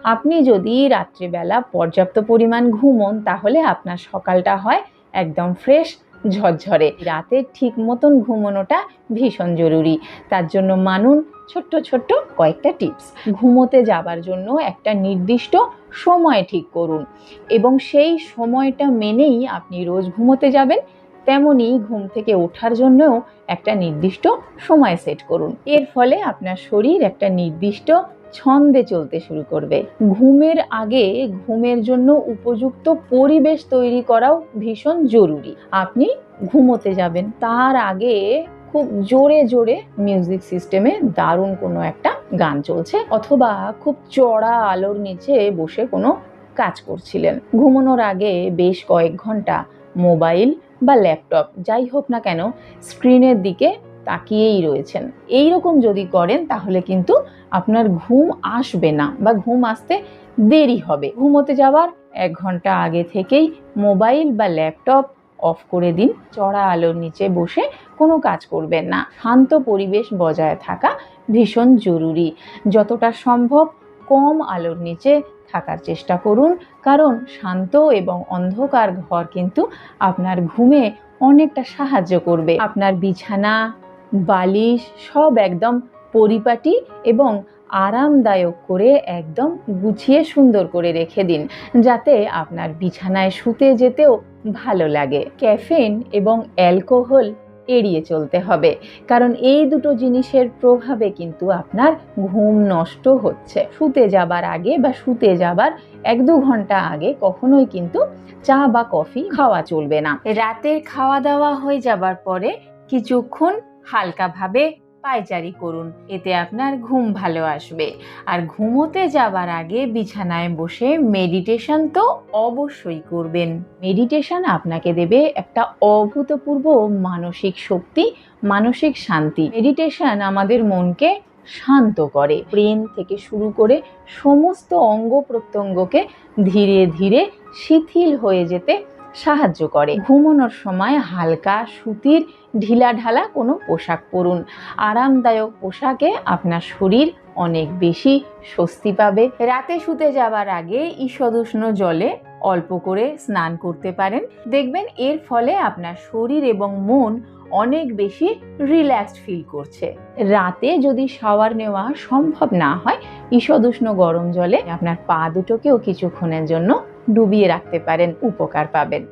আপনি যদি রাত্রিবেলা পর্যাপ্ত পরিমাণ ঘুমোন তাহলে আপনার সকালটা হয় একদম ফ্রেশ ঝরঝরে। রাতে ঠিক মতন ঘুমানোটা ভীষণ জরুরি। তার জন্য মানুন ছোট্ট ছোট্ট কয়েকটা টিপস। ঘুমোতে যাবার জন্য একটা নির্দিষ্ট সময় ঠিক করুন এবং সেই সময়টা মেনেই আপনি রোজ ঘুমোতে যাবেন। তেমনি ঘুম থেকে ওঠার জন্যও একটা নির্দিষ্ট সময় সেট করুন। এর ফলে আপনার শরীর একটা নির্দিষ্ট ছন্দে চলতে শুরু করবে। ঘুমের আগে ঘুমের জন্য উপযুক্ত পরিবেশ তৈরি করাও ভীষণ জরুরি। আপনি ঘুমোতে যাবেন তার আগে খুব জোরে জোরে মিউজিক সিস্টেমে দারুণ কোনো একটা গান চলছে, অথবা খুব চড়া আলোর নিচে বসে কোনো কাজ করছিলেন। ঘুমানোর আগে বেশ কয়েক ঘন্টা মোবাইল বা ল্যাপটপ যাই হোক না কেন স্ক্রিনের দিকে তাকিয়েই রয়েছেন। এই রকম যদি করেন তাহলে কিন্তু আপনার ঘুম আসবে না বা ঘুম আসতে দেরি হবে। ঘুমোতে যাওয়ার 1 ঘন্টা আগে থেকেই মোবাইল বা ল্যাপটপ অফ করে দিন। চড়া আলোর নিচে বসে কোনো কাজ করবেন না। শান্ত পরিবেশ বজায় থাকা ভীষণ জরুরি। যতটা সম্ভব কম আলোর নিচে থাকার চেষ্টা করুন, কারণ শান্ত এবং অন্ধকার ঘর কিন্তু আপনার ঘুমে অনেকটা সাহায্য করবে। আপনার বিছানা বালিশ সব একদম পরিপাটি এবং আরামদায়ক করে একদম গুছিয়ে সুন্দর করে রেখে দিন, যাতে আপনার বিছানায় শুতে যেতেও ভালো লাগে। ক্যাফেন এবং অ্যালকোহল এড়িয়ে চলতে হবে, কারণ এই দুটো জিনিসের প্রভাবে কিন্তু আপনার ঘুম নষ্ট হচ্ছে। শুতে যাবার আগে বা শুতে যাবার 1-2 ঘন্টা আগে কখনোই কিন্তু চা বা কফি খাওয়া চলবে না। রাতের খাওয়া দাওয়া হয়ে যাবার পরে কিছুক্ষণ হালকাভাবে পায়চারি করুন, এতে আপনার ঘুম ভালো আসবে। আর ঘুমোতে যাবার আগে বিছানায় বসে মেডিটেশন তো অবশ্যই করবেন। মেডিটেশন আপনাকে দেবে একটা অভূতপূর্ব মানসিক শক্তি, মানসিক শান্তি। মেডিটেশন আমাদের মনকে শান্ত করে, ব্রেন থেকে শুরু করে সমস্ত অঙ্গ প্রত্যঙ্গকে ধীরে ধীরে শিথিল হয়ে যেতে সাহায্য করে। ঘুমানোর সময় হালকা সুতির ঢিলাঢালা কোনো পোশাক পরুন। আরামদায়ক পোশাকে আপনার শরীর অনেক বেশি স্বস্তি পাবে। রাতে শুতে যাবার আগে ঈষদুষ্ণ জলে অল্প করে স্নান করতে পারেন। দেখবেন এর ফলে আপনার শরীর এবং মন অনেক বেশি রিল্যাক্সড ফিল করছে। রাতে যদি শাওয়ার নেওয়া সম্ভব না হয়, ঈষদুষ্ণ গরম জলে আপনার পা দুটোকেও কিছুক্ষণের জন্য ডুবিয়ে রাখতে পারেন, উপকার পাবেন।